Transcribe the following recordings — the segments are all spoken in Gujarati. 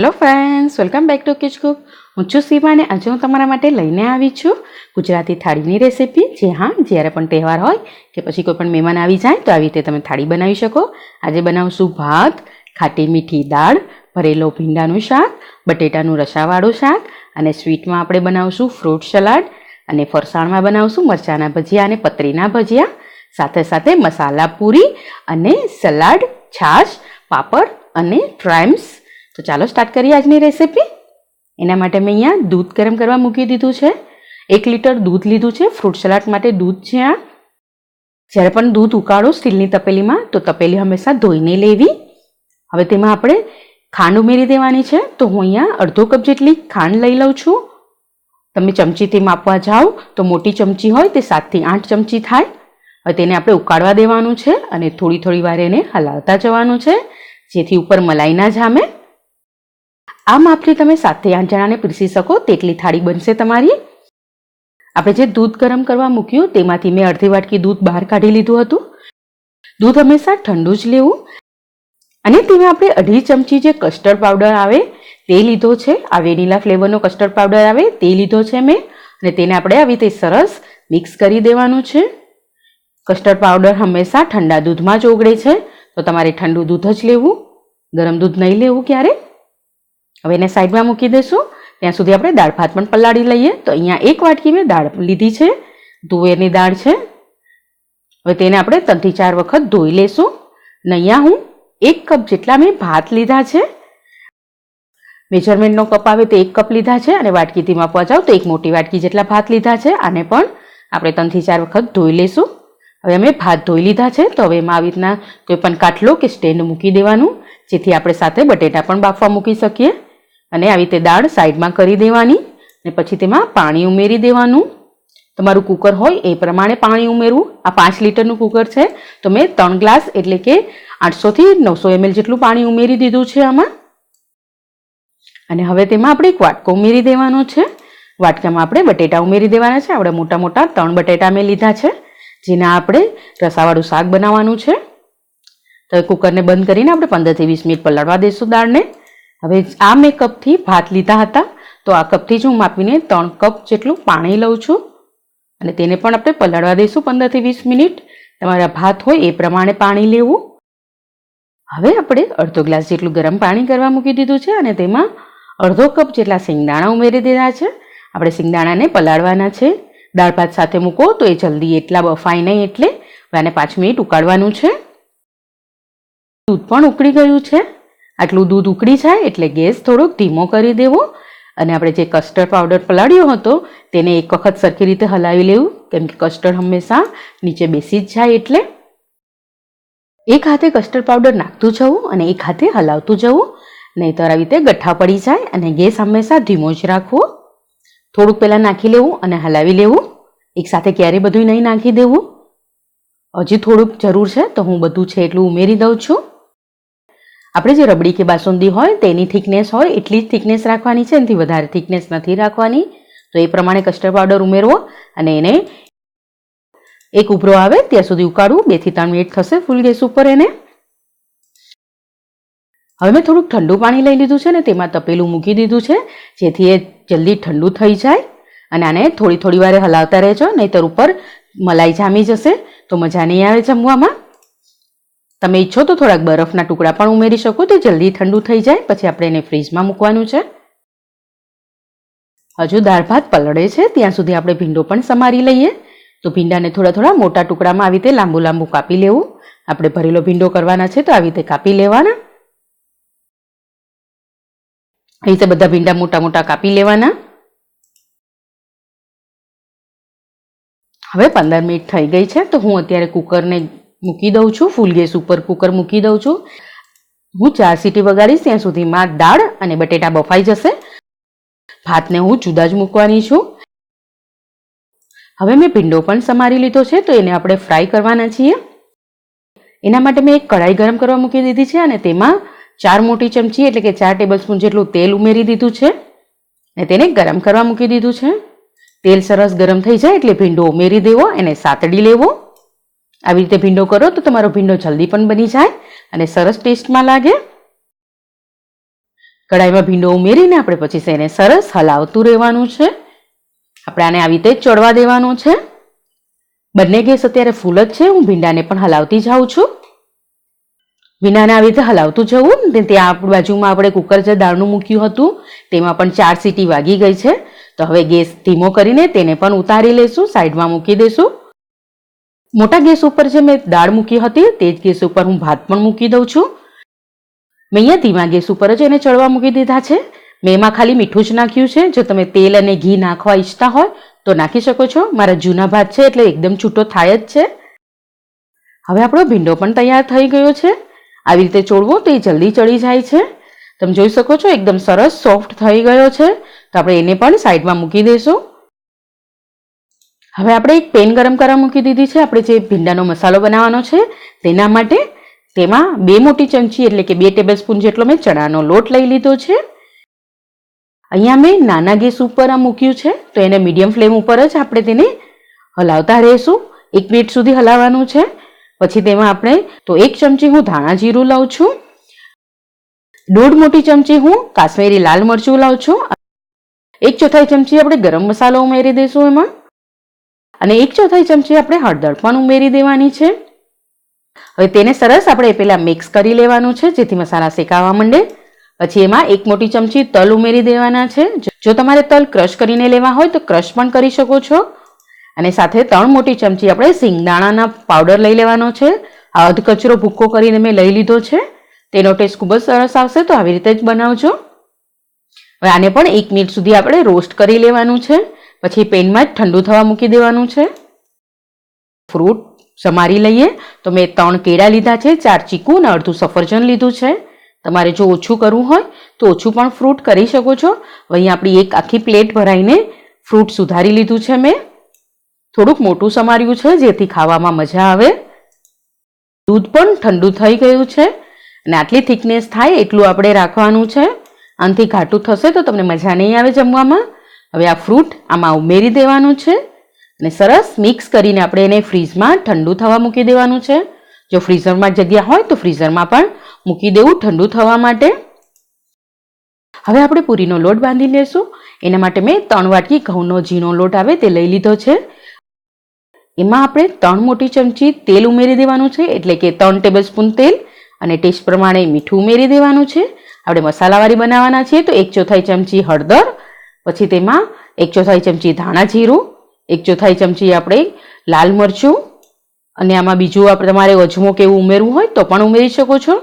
Hello friends, welcome back to કિચકુક. હું છું સીમા અને આજે હું તમારા માટે લઈને આવી છું ગુજરાતી થાળીની રેસીપી. જે હા, જ્યારે પણ તહેવાર હોય કે પછી કોઈ પણ મહેમાન આવી જાય તો આવી રીતે તમે થાળી બનાવી શકો. આજે બનાવશું ભાત, ખાટી મીઠી દાળ, ભરેલો ભીંડાનું શાક, બટેટાનું રસાવાળું શાક અને સ્વીટમાં આપણે બનાવશું ફ્રૂટ સલાડ અને ફરસાણમાં બનાવશું મરચાંના ભજીયા અને પતરીના ભજીયા, સાથે સાથે મસાલા પૂરી અને સલાડ, છાશ, પાપડ અને ટ્રાઇમ્સ. તો ચાલો સ્ટાર્ટ કરીએ આજની રેસીપી. એના માટે મેં અહીંયા દૂધ ગરમ કરવા મૂકી દીધું છે. 1 લીટર દૂધ લીધું છે. ફ્રૂટ સલાડ માટે દૂધ છે આ. જ્યારે પણ દૂધ ઉકાળો સ્ટીલની તપેલીમાં તો તપેલી હંમેશા ધોઈને લેવી. હવે તેમાં આપણે ખાંડ ઉમેરી દેવાની છે. તો હું અહીંયા અડધો કપ જેટલી ખાંડ લઈ લઉં છું. તમે ચમચીથી માપવા જાઓ તો મોટી ચમચી હોય તે 7 થી 8 ચમચી થાય. હવે તેને આપણે ઉકાળવા દેવાનું છે અને થોડી થોડી વાર એને હલાવતા જવાનું છે જેથી ઉપર મલાઈ ના જામે. આ માપથી તમે 7 થી 8 જણાને પીરસી શકો તેટલી થાળી બનશે તમારી. આપણે જે દૂધ ગરમ કરવા મૂક્યું તેમાંથી મેં અડધી વાટકી દૂધ બહાર કાઢી લીધું હતું. દૂધ હંમેશા ઠંડુ જ લેવું અને તેમાં આપણે 2.5 ચમચી જે કસ્ટર્ડ પાવડર આવે તે લીધો છે. આ વેનીલા ફ્લેવરનો કસ્ટર્ડ પાવડર આવે તે લીધો છે મેં અને તેને આપણે આવી રીતે સરસ મિક્સ કરી દેવાનું છે. કસ્ટર્ડ પાવડર હંમેશા ઠંડા દૂધમાં જ ઓગળે છે તો તમારે ઠંડુ દૂધ જ લેવું, ગરમ દૂધ નહીં લેવું ક્યારે. હવે એને સાઈડમાં મૂકી દઈશું. ત્યાં સુધી આપણે દાળ ભાત પણ પલાળી લઈએ. તો અહીંયા 1 વાટકી મેં દાળ લીધી છે, તુવેરની દાળ છે. હવે તેને આપણે 3 થી 4 વખત ધોઈ લેશું. અને અહીંયા હું 1 કપ જેટલા મેં ભાત લીધા છે. મેજરમેન્ટનો કપ આવે તો 1 કપ લીધા છે અને વાટકીથી માપવા જાવ તો 1 મોટી વાટકી જેટલા ભાત લીધા છે. આને પણ આપણે 3 થી 4 વખત ધોઈ લેશું. હવે અમે ભાત ધોઈ લીધા છે તો હવે એમાં આવી રીતના કોઈ પણ કાટલો કે સ્ટેન્ડ મૂકી દેવાનું જેથી આપણે સાથે બટેટા પણ બાફવા મૂકી શકીએ. અને આવી રીતે દાળ સાઈડમાં કરી દેવાની અને પછી તેમાં પાણી ઉમેરી દેવાનું. તમારું કુકર હોય એ પ્રમાણે પાણી ઉમેરવું. આ 5 લીટરનું કુકર છે તો મેં 3 ગ્લાસ એટલે કે 800 થી 900 ml જેટલું પાણી ઉમેરી દીધું છે આમાં. અને હવે તેમાં આપણે એક વાટકો ઉમેરી દેવાનો છે. વાટકામાં આપણે બટેટા ઉમેરી દેવાના છે. આપણે મોટા મોટા 3 બટેટા મેં લીધા છે જેના આપણે રસાવાળું શાક બનાવવાનું છે. તો કુકરને બંધ કરીને આપણે 15 થી 20 મિનિટ પલાળવા દઈશું દાળને. હવે આ મેં કપથી ભાત લીધા હતા તો આ કપથી જ હું માપીને 3 કપ જેટલું પાણી લઉં છું અને તેને પણ આપણે પલાળવા દઈશું 15 થી 20 મિનિટ. તમારા ભાત હોય એ પ્રમાણે પાણી લેવું. હવે આપણે અડધો ગ્લાસ જેટલું ગરમ પાણી કરવા મૂકી દીધું છે અને તેમાં અડધો કપ જેટલા સિંગદાણા ઉમેરી દીધા છે. આપણે સિંગદાણાને પલાળવાના છે. દાળ ભાત સાથે મૂકો તો એ જલ્દી એટલા બફાય નહીં એટલે આને 5 મિનિટ ઉકાળવાનું છે. દૂધ પણ ઉકળી ગયું છે. આટલું દૂધ ઉકળી જાય એટલે ગેસ થોડોક ધીમો કરી દેવો અને આપણે જે કસ્ટર્ડ પાવડર પલાળ્યો હતો તેને એક વખત સરખી રીતે હલાવી લેવું કેમ કે કસ્ટર્ડ હંમેશા નીચે બેસી જ જાય એટલે. એક હાથે કસ્ટર્ડ પાવડર નાખતું જવું અને એક હાથે હલાવતું જવું નહીંતર આવી રીતે ગઠ્ઠા પડી જાય. અને ગેસ હંમેશા ધીમો જ રાખવો. થોડુંક પહેલાં નાખી લેવું અને હલાવી લેવું. એકસાથે ક્યારેય બધું નહીં નાખી દેવું. હજી થોડુંક જરૂર છે તો હું બધું છે એટલું ઉમેરી દઉં છું. આપણે જે રબડી કે બાસુંદી હોય તેની થિકનેસ હોય એટલી જ થિકનેસ રાખવાની છે, એનાથી વધારે થિકનેસ નથી રાખવાની. તો એ પ્રમાણે કસ્ટર્ડ પાવડર ઉમેરવો અને એને એક ઉભરો આવે ત્યાં સુધી ઉકાળવું. 2 થી 3 મિનિટ થશે ફૂલ ગેસ ઉપર એને. હવે મેં થોડુંક ઠંડુ પાણી લઈ લીધું છે ને તેમાં તપેલું મૂકી દીધું છે જેથી એ જલ્દી ઠંડુ થઈ જાય. અને આને થોડી થોડી વારે હલાવતા રહેજો નહીંતર ઉપર મલાઈ જામી જશે તો મજા નહીં આવે જમવામાં. તમે ઈચ્છો તો થોડાક બરફના ટુકડા પણ ઉમેરી શકો તો જલ્દી ઠંડુ થઈ જાય. પછી આપણે એને ફ્રીજમાં મૂકવાનું છે. હજુ દાળ ભાત પલળે છે ત્યાં સુધી આપણે ભીંડો પણ સમારી લઈએ. તો ભીંડાને થોડા થોડા મોટા ટુકડામાં આવી રીતે લાંબુ લાંબુ કાપી લેવું. આપણે ભરેલો ભીંડો કરવાના છે તો આવી રીતે કાપી લેવાના. આવી રીતે બધા ભીંડા મોટા મોટા કાપી લેવાના. હવે 15 મિનિટ થઈ ગઈ છે તો હું અત્યારે કુકરને મૂકી દઉં છું. ફૂલ ગેસ ઉપર કુકર મૂકી દઉં છું. હું 4 સીટી વગાડીશ ત્યાં સુધીમાં દાળ અને બટેટા બફાઈ જશે. ભાતને હું જુદા જ મૂકવાની છું. હવે મેં ભીંડો પણ સમારી લીધો છે તો એને આપણે ફ્રાય કરવાના છીએ. એના માટે મેં એક કઢાઈ ગરમ કરવા મૂકી દીધી છે અને તેમાં 4 મોટી ચમચી એટલે કે 4 ટેબલસ્પૂન જેટલું તેલ ઉમેરી દીધું છે અને તેને ગરમ કરવા મૂકી દીધું છે. તેલ સરસ ગરમ થઈ જાય એટલે ભીંડો ઉમેરી દેવો, એને સાતડી લેવો. આવી રીતે ભીંડો કરો તો તમારો ભીંડો જલ્દી પણ બની જાય અને સરસ ટેસ્ટમાં લાગે. કઢાઈમાં ભીંડો ઉમેરીને આપણે પછી એને સરસ હલાવતું રહેવાનું છે. આપણે આને આવી રીતે ચડવા દેવાનું છે. બંને ગેસ અત્યારે ફૂલ જ છે. હું ભીંડાને પણ હલાવતી જાઉં છું. ભીંડાને આવી રીતે હલાવતું જવું ને ત્યાં આપણી બાજુમાં આપણે કુકર જે દાળનું મૂક્યું હતું તેમાં પણ 4 સીટી વાગી ગઈ છે. તો હવે ગેસ ધીમો કરીને તેને પણ ઉતારી લઈશું, સાઈડમાં મૂકી દઈશું. મોટા ગેસ ઉપર જે મેં દાળ મૂકી હતી તે જ ગેસ ઉપર હું ભાત પણ મૂકી દઉં છું. મેં અહીંયા ધીમા ગેસ ઉપર જ એને ચડવા મૂકી દીધા છે. મેં એમાં ખાલી મીઠું જ નાખ્યું છે. જો તમે તેલ અને ઘી નાખવા ઈચ્છતા હોય તો નાખી શકો છો. મારા જૂના ભાત છે એટલે એકદમ છૂટો થાય જ છે. હવે આપણો ભીંડો પણ તૈયાર થઈ ગયો છે. આવી રીતે ચોળવો તો એ જલ્દી ચડી જાય છે. તમે જોઈ શકો છો એકદમ સરસ સોફ્ટ થઈ ગયો છે. તો આપણે એને પણ સાઈડમાં મૂકી દઈશું. હવે આપણે એક પેન ગરમ કરવા મૂકી દીધી છે. આપણે જે ભીંડાનો મસાલો બનાવવાનો છે તેના માટે તેમાં 2 મોટી ચમચી એટલે કે 2 ટેબલસ્પૂન જેટલો મેં ચણાનો લોટ લઈ લીધો છે. અહીંયા મેં નાના ગેસ ઉપર આ મૂક્યું છે તો એને મીડિયમ ફ્લેમ ઉપર જ આપણે તેને હલાવતા રહીશું. 1 મિનિટ સુધી હલાવવાનું છે. પછી તેમાં આપણે તો 1 ચમચી હું ધાણા જીરું લઉં છું, 1.5 મોટી ચમચી હું કાશ્મીરી લાલ મરચું લઉં છું, 1/4 ચમચી આપણે ગરમ મસાલો ઉમેરી દઈશું એમાં, અને 1/4 ચમચી આપણે હળદર પણ ઉમેરી દેવાની છે. હવે તેને સરસ આપણે પહેલા મિક્સ કરી લેવાનું છે જેથી મસાલા શેકાવા માંડે. પછી એમાં 1 મોટી ચમચી તલ ઉમેરી દેવાના છે. જો તમારે તલ ક્રશ કરીને લેવા હોય તો ક્રશ પણ કરી શકો છો. અને સાથે 3 મોટી ચમચી આપણે સિંગદાણાના પાવડર લઈ લેવાનો છે. આ અધકચરો ભૂક્કો કરીને મેં લઈ લીધો છે. તેનો ટેસ્ટ ખૂબ જ સરસ આવશે, તો આવી રીતે જ બનાવજો. હવે આને પણ 1 મિનિટ સુધી આપણે રોસ્ટ કરી લેવાનું છે. પછી પેનમાં જ ઠંડુ થવા મૂકી દેવાનું છે. ફ્રૂટ સમારી લઈએ તો મેં 3 કેળા લીધા છે, 4 ચીકુ અને અડધું સફરજન લીધું છે. તમારે જો ઓછું કરવું હોય તો ઓછું પણ ફ્રૂટ કરી શકો છો. અહીં આપણી એક આખી પ્લેટ ભરાઈને ફ્રૂટ સુધારી લીધું છે. મેં થોડુંક મોટું સમાર્યું છે જેથી ખાવામાં મજા આવે. દૂધ પણ ઠંડુ થઈ ગયું છે અને આટલી થિકનેસ થાય એટલું આપણે રાખવાનું છે. આનાથી ઘાટું થશે તો તમને મજા નહીં આવે જમવામાં. હવે આ ફ્રૂટ આમાં ઉમેરી દેવાનું છે અને સરસ મિક્સ કરીને આપણે એને ફ્રીઝમાં ઠંડુ થવા મૂકી દેવાનું છે. જો ફ્રીઝરમાં જગ્યા હોય તો ફ્રીઝરમાં પણ મૂકી દેવું ઠંડુ થવા માટે. હવે આપણે પૂરીનો લોટ બાંધી લેશું. એના માટે મેં 3 વાટકી ઘઉંનો ઝીણો લોટ આવે તે લઈ લીધો છે. એમાં આપણે 3 મોટી ચમચી તેલ ઉમેરી દેવાનું છે, એટલે કે 3 ટેબલસ્પૂન તેલ, અને ટેસ્ટ પ્રમાણે મીઠું ઉમેરી દેવાનું છે. આપણે મસાલાવાળી બનાવવાના છીએ તો 1/4 ચમચી હળદર, પછી તેમાં 1/4 ચમચી ધાણા જીરું, 1/4 ચમચી આપણે લાલ મરચું, અને આમાં બીજું આપણે તમારે અજમો કે એવું ઉમેરવું હોય તો પણ ઉમેરી શકો છો.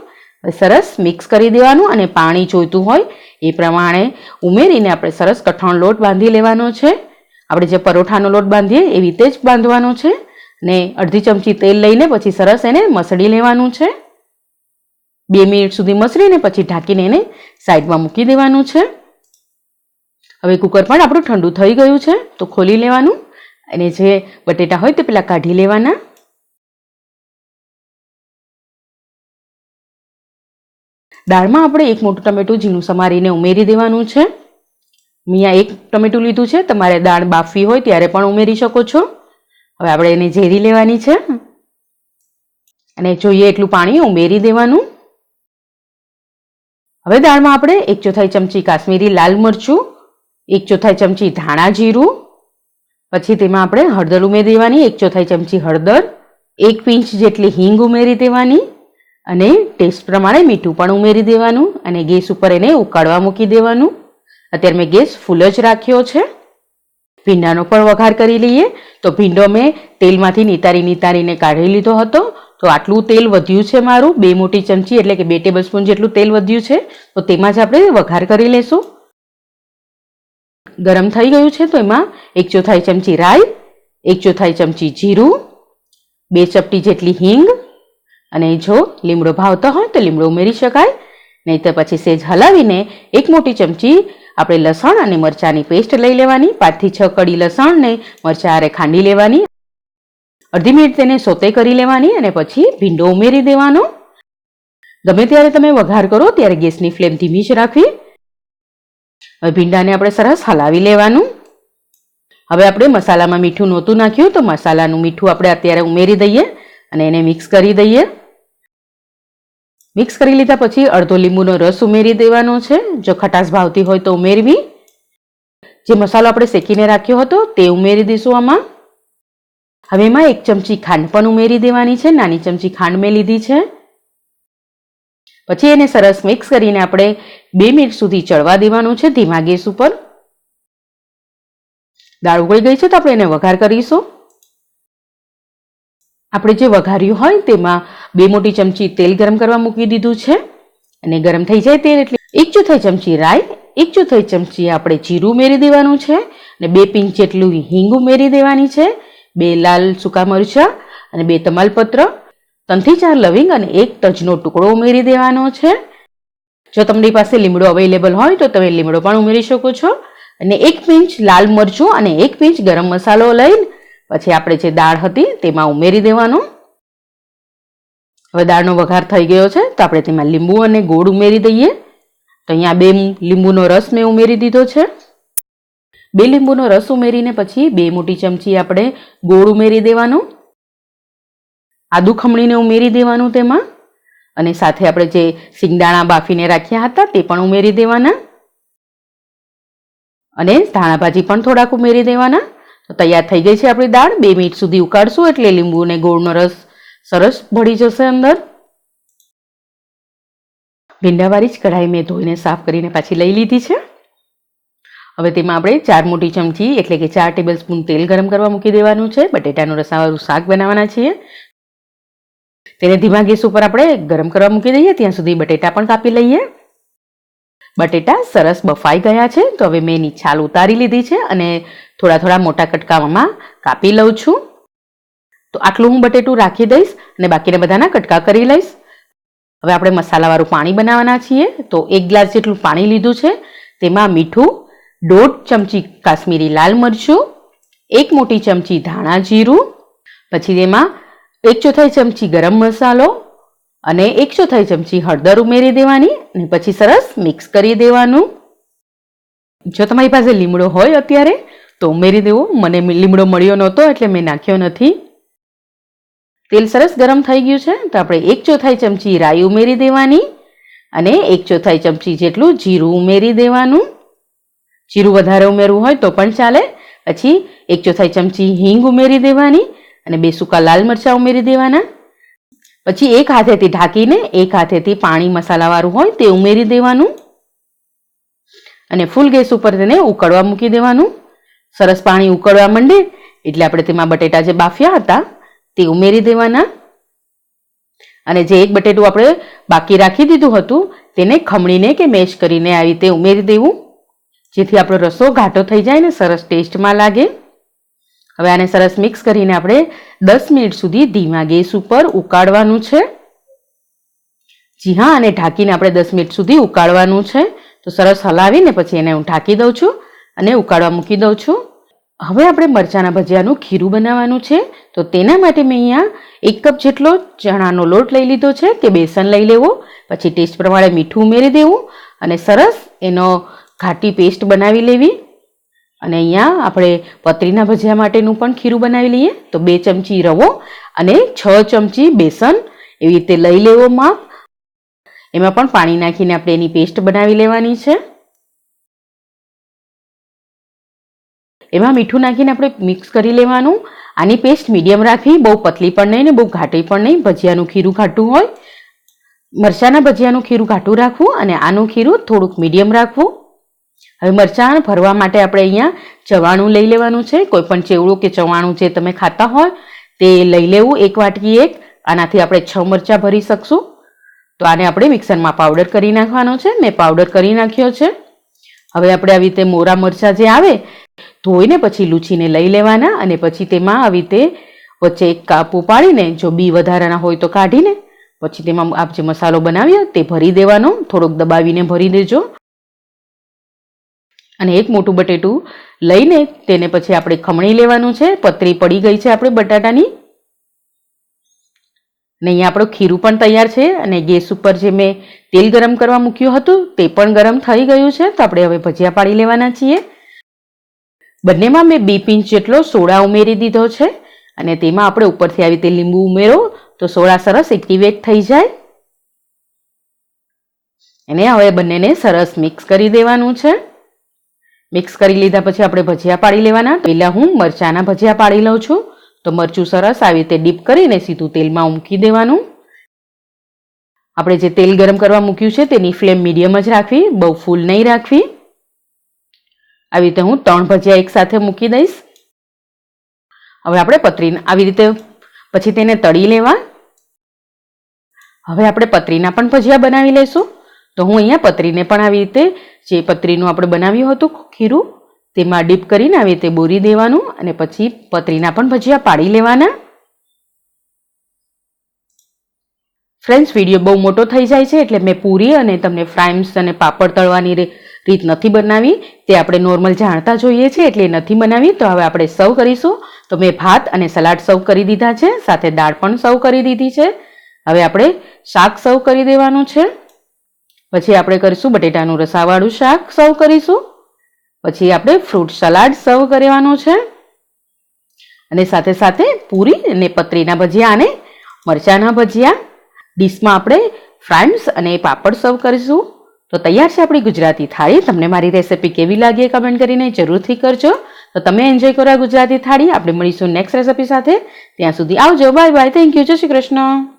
સરસ મિક્સ કરી દેવાનું અને પાણી જોઈતું હોય એ પ્રમાણે ઉમેરીને આપણે સરસ કઠણ લોટ બાંધી લેવાનો છે. આપણે જે પરોઠાનો લોટ બાંધીએ એવી રીતે જ બાંધવાનો છે. ને અડધી ચમચી તેલ લઈને પછી સરસ એને મસળી લેવાનું છે. 2 મિનિટ સુધી મસળીને પછી ઢાંકીને એને સાઈડમાં મૂકી દેવાનું છે. હવે કુકર પણ આપણું ઠંડુ થઈ ગયું છે તો ખોલી લેવાનું અને જે બટેટા હોય તે પેલા કાઢી લેવાના. દાળમાં આપણે 1 મોટું ટમેટું ઝીણું સમારીને ઉમેરી દેવાનું છે. મેં અહીંયા 1 ટમેટું લીધું છે. તમારે દાળ બાફવી હોય ત્યારે પણ ઉમેરી શકો છો. હવે આપણે એને ઝેરી લેવાની છે અને જોઈએ એટલું પાણી ઉમેરી દેવાનું. હવે દાળમાં આપણે 1/4 ચમચી કાશ્મીરી લાલ મરચું, 1/4 ચમચી ધાણા જીરું, પછી તેમાં આપણે હળદર ઉમેરી દેવાની, 1/4 ચમચી હળદર, 1 પિંચ જેટલી હિંગ ઉમેરી દેવાની, અને ટેસ્ટ પ્રમાણે મીઠું પણ ઉમેરી દેવાનું, અને ગેસ ઉપર એને ઉકાળવા મૂકી દેવાનું. અત્યારે મેં ગેસ ફૂલ જ રાખ્યો છે. ભીંડાનો પણ વઘાર કરી લઈએ. તો ભીંડો મેં તેલમાંથી નીતારીને કાઢી લીધો હતો. તો આટલું તેલ વધ્યું છે મારું, 2 મોટી ચમચી એટલે કે 2 ટેબલસ્પૂન જેટલું તેલ વધ્યું છે. તો તેમાં જ આપણે વઘાર કરી લઈશું. ગરમ થઈ ગયું છે તો એમાં 1/4 ચમચી રાઈ, 1/4 ચમચી જીરું, 2 ચપટી જેટલી હિંગ, અને જો લીમડો ભાવતો હોય તો લીમડો ઉમેરી શકાય, નહીં તો પછી સેજ હલાવીને 1 મોટી ચમચી આપણે લસણ અને મરચાંની પેસ્ટ લઈ લેવાની. 5 થી 6 કડી લસણ ને મરચાં હારે ખાંડી લેવાની. અડધી મિનિટ તેને સોતે કરી લેવાની અને પછી ભીંડો ઉમેરી દેવાનો. ગમે ત્યારે તમે વઘાર કરો ત્યારે ગેસની ફ્લેમ ધીમી જ રાખવી. હવે ભીંડાને આપણે સરસ હલાવી લેવાનું. હવે આપણે મસાલામાં મીઠું નહોતું નાખ્યું તો મસાલાનું મીઠું આપણે અત્યારે ઉમેરી દઈએ અને એને મિક્સ કરી દઈએ. મિક્સ કરી લીધા પછી અડધો લીંબુનો રસ ઉમેરી દેવાનો છે. જો ખટાશ ભાવતી હોય તો ઉમેરવી. જે મસાલો આપણે શેકીને રાખ્યો હતો તે ઉમેરી દઈશું આમાં. હવે એમાં 1 ચમચી ખાંડ પણ ઉમેરી દેવાની છે. નાની ચમચી ખાંડ મેં લીધી છે. પછી એને સરસ મિક્સ કરીને આપણે 2 મિનિટ સુધી ચડવા દેવાનું છે ધીમા ગેસ ઉપર. દાળ ઉકળી ગઈ છે તો આપણે એને વઘાર કરીશું. આપણે જે વઘાર્યું હોય તેમાં 2 મોટી ચમચી તેલ ગરમ કરવા મૂકી દીધું છે અને ગરમ થઈ જાય તેલ એટલે 1/4 ચમચી રાઈ, 1/4 ચમચી આપણે જીરું ઉમેરી દેવાનું છે અને 2 પિંચ જેટલું હિંગ ઉમેરી દેવાની છે. 2 લાલ સૂકા મરચાં અને 2 તમાલપત્ર, 3 થી 4 લવિંગ અને 1 તજનો ટુકડો ઉમેરી દેવાનો છે. જો તમારી પાસે લીમડો અવેલેબલ હોય તો તમે લીમડો પણ ઉમેરી શકો છો. અને 1 પિંચ લાલ મરચું અને 1 પિંચ ગરમ મસાલો લઈને પછી આપણે જે દાળ હતી તેમાં ઉમેરી દેવાનું. હવે દાળનો વઘાર થઈ ગયો છે તો આપણે તેમાં લીંબુ અને ગોળ ઉમેરી દઈએ. તો અહીંયા 2 લીંબુનો રસ મેં ઉમેરી દીધો છે. 2 લીંબુનો રસ ઉમેરીને પછી 2 મોટી ચમચી આપણે ગોળ ઉમેરી દેવાનો. આદુ ખમણીને ઉમેરી દેવાનું તેમાં અને સાથે આપણે જે સિંગદાણા બાફીને રાખ્યા હતા તે પણ ઉમેરી દેવાના અને ધાણા ભાજી પણ થોડાક ઉમેરી દેવાના. તો તૈયાર થઈ ગઈ છે આપણી દાળ. 2 મિનિટ સુધી ઉકાળશું એટલે લીંબુ અને ગોળનો રસ સરસ ભળી જશે અંદર. ભીંડાવાળી જ કઢાઈ મેં ધોઈને સાફ કરીને પાછી લઈ લીધી છે. હવે તેમાં આપણે 4 મોટી ચમચી એટલે કે 4 ટેબલસ્પૂન તેલ ગરમ કરવા મૂકી દેવાનું છે. બટેટાનું રસાવાળું શાક બનાવવાના છીએ. તેને ધીમા ગેસ ઉપર આપણે ગરમ કરવા મૂકી દઈએ ત્યાં સુધી બટેટા પણ કાપી લઈએ. બટેટા સરસ બફાઈ ગયા છે તો હવે મેં એની છાલ ઉતારી લીધી છે અને થોડા થોડા મોટા કટકામાં કાપી લઉં છું. તો આટલું હું બટેટું રાખી દઈશ અને બાકીના બધાના કટકા કરી લઈશ. હવે આપણે મસાલાવાળું પાણી બનાવવાના છીએ. તો 1 ગ્લાસ જેટલું પાણી લીધું છે. તેમાં મીઠું, 1.5 ચમચી કાશ્મીરી લાલ મરચું, 1 મોટી ચમચી ધાણા જીરું, પછી તેમાં 1/4 ચમચી ગરમ મસાલો અને 1/4 ચમચી હળદર ઉમેરી દેવાની અને પછી સરસ મિક્સ કરી દેવાનું. જો તમારી પાસે લીમડો હોય અત્યારે તો ઉમેરી દેવો. મને લીમડો મળ્યો નહોતો એટલે મેં નાખ્યો નથી. તેલ સરસ ગરમ થઈ ગયું છે તો આપણે 1/4 ચમચી રાઈ ઉમેરી દેવાની અને 1/4 ચમચી જેટલું જીરું ઉમેરી દેવાનું. જીરું વધારે ઉમેરવું હોય તો પણ ચાલે. પછી 1/4 ચમચી હિંગ ઉમેરી દેવાની અને 2 સૂકા લાલ મરચાં ઉમેરી દેવાના. પછી 1 હાથેથી ઢાંકીને 1 હાથેથી પાણી મસાલાવાળું હોય તે ઉમેરી દેવાનું અને ફૂલ ગેસ ઉપર તેને ઉકળવા મૂકી દેવાનું. સરસ પાણી ઉકળવા માંડે એટલે આપણે તેમાં બટેટા જે બાફ્યા હતા તે ઉમેરી દેવાના અને જે એક બટેટું આપણે બાકી રાખી દીધું હતું તેને ખમણીને કે મેશ કરીને આવી રીતે ઉમેરી દેવું જેથી આપણો રસો ઘાટો થઈ જાય ને સરસ ટેસ્ટમાં લાગે. હવે આને સરસ મિક્સ કરીને આપણે 10 મિનિટ સુધી ધીમા ગેસ ઉપર ઉકાળવાનું છે. જી હા, અને ઢાંકીને આપણે 10 મિનિટ સુધી ઉકાળવાનું છે. તો સરસ હલાવીને પછી એને હું ઢાંકી દઉં છું અને ઉકાળવા મૂકી દઉં છું. હવે આપણે મરચાના ભજીયાનું ખીરું બનાવવાનું છે. તો તેના માટે મેં અહીંયા 1 કપ જેટલો ચણાનો લોટ લઈ લીધો છે કે બેસન લઈ લેવો. પછી ટેસ્ટ પ્રમાણે મીઠું ઉમેરી દેવું અને સરસ એનો ઘાટી પેસ્ટ બનાવી લેવી. અને અહીંયા આપણે પતરીના ભજીયા માટેનું પણ ખીરું બનાવી લઈએ. તો 2 ચમચી રવો અને 6 ચમચી બેસન એવી રીતે લઈ લેવો માપ. એમાં પણ પાણી નાખીને આપણે એની પેસ્ટ બનાવી લેવાની છે. એમાં મીઠું નાખીને આપણે મિક્સ કરી લેવાનું. આની પેસ્ટ મીડિયમ રાખવી, બહુ પતલી પણ નહીં ને બહુ ઘાટી પણ નહીં. ભજીયાનું ખીરું ઘાટું હોય. મરચાના ભજીયાનું ખીરું ઘાટું રાખવું અને આનું ખીરું થોડુંક મીડિયમ રાખવું. હવે મરચાં ભરવા માટે આપણે અહીંયા ચવાણું લઈ લેવાનું છે. કોઈ પણ ચેવડું કે ચવાણું જે તમે ખાતા હોય તે લઈ લેવું. 1 વાટકી 1. આનાથી આપણે 6 મરચાં ભરી શકશું. તો આને આપણે મિક્સરમાં પાવડર કરી નાખવાનો છે. મેં પાવડર કરી નાખ્યો છે. હવે આપણે આવી રીતે મોરા મરચાં જે આવે ધોઈને પછી લૂછીને લઈ લેવાના અને પછી તેમાં આવી રીતે વચ્ચે એક કાપું પાડીને જો બી વધારાના હોય તો કાઢીને પછી તેમાં આપ જે મસાલો બનાવ્યો તે ભરી દેવાનો. થોડોક દબાવીને ભરી દેજો. અને એક મોટું બટેટું લઈને તેને પછી આપણે ખમણી લેવાનું છે. પતરી પડી ગઈ છે આપણે બટાટાની. ને અહીંયા આપણું ખીરું પણ તૈયાર છે અને ગેસ ઉપર જે મેં તેલ ગરમ કરવા મૂક્યું હતું તે પણ ગરમ થઈ ગયું છે. તો આપણે હવે ભજીયા પાડી લેવાના છીએ. બંનેમાં મેં 2 પિંચ જેટલો સોડા ઉમેરી દીધો છે અને તેમાં આપણે ઉપરથી આવી રીતે લીંબુ ઉમેરો તો સોડા સરસ એક્ટિવેટ થઈ જાય. એને હવે બંનેને સરસ મિક્સ કરી દેવાનું છે. મિક્સ કરી લીધા પછી આપણે ભજીયા પાડી લેવાના. પહેલાં હું મરચાંના ભજીયા પાડી લઉં છું. તો મરચું સરસ આવી રીતે ડીપ કરીને સીધું તેલમાં મૂકી દેવાનું. આપણે જે તેલ ગરમ કરવા મૂક્યું છે તેની ફ્લેમ મીડિયમ જ રાખવી, બહુ ફૂલ નહીં રાખવી. આવી રીતે હું 3 ભજીયા એકસાથે મૂકી દઈશ. હવે આપણે પતરીને આવી રીતે પછી તેને તળી લેવા. હવે આપણે પતરીના પણ ભજીયા બનાવી લઈશું. તો હું અહીંયા પતરીને પણ આવી રીતે જે પતરીનું આપણે બનાવ્યું હતું ખીરું તેમાં ડીપ કરીને આવી રીતે બોરી દેવાનું અને પછી પતરીના પણ ભજીયા પાડી લેવાના. ફ્રેન્ડ્સ, વિડીયો બહુ મોટો થઈ જાય છે એટલે મેં પૂરી અને તમને ફ્રાઈમ્સ અને પાપડ તળવાની રીત નથી બનાવી. તે આપણે નોર્મલ જાણતા જોઈએ છીએ એટલે નથી બનાવી. તો હવે આપણે સર્વ કરીશું. તો મેં ભાત અને સલાડ સર્વ કરી દીધા છે, સાથે દાળ પણ સર્વ કરી દીધી છે. હવે આપણે શાક સર્વ કરી દેવાનું છે. પછી આપણે કરીશું બટેટાનું રસાવાળું શાક સર્વ કરીશું. પછી આપણે ફ્રૂટ સલાડ સર્વ કરવાનું છે અને સાથે સાથે પૂરી અને પતરીના ભજીયા અને મરચાંના ભજીયા. ડીશમાં આપણે ફ્રાઈમ્સ અને પાપડ સર્વ કરીશું. તો તૈયાર છે આપણી ગુજરાતી થાળી. તમને મારી રેસિપી કેવી લાગી કમેન્ટ કરીને જરૂરથી કરજો. તો તમે એન્જોય કરો આ ગુજરાતી થાળી. આપણે મળીશું નેક્સ્ટ રેસિપી સાથે. ત્યાં સુધી આવજો. Bye bye. Thank you. જય શ્રી કૃષ્ણ.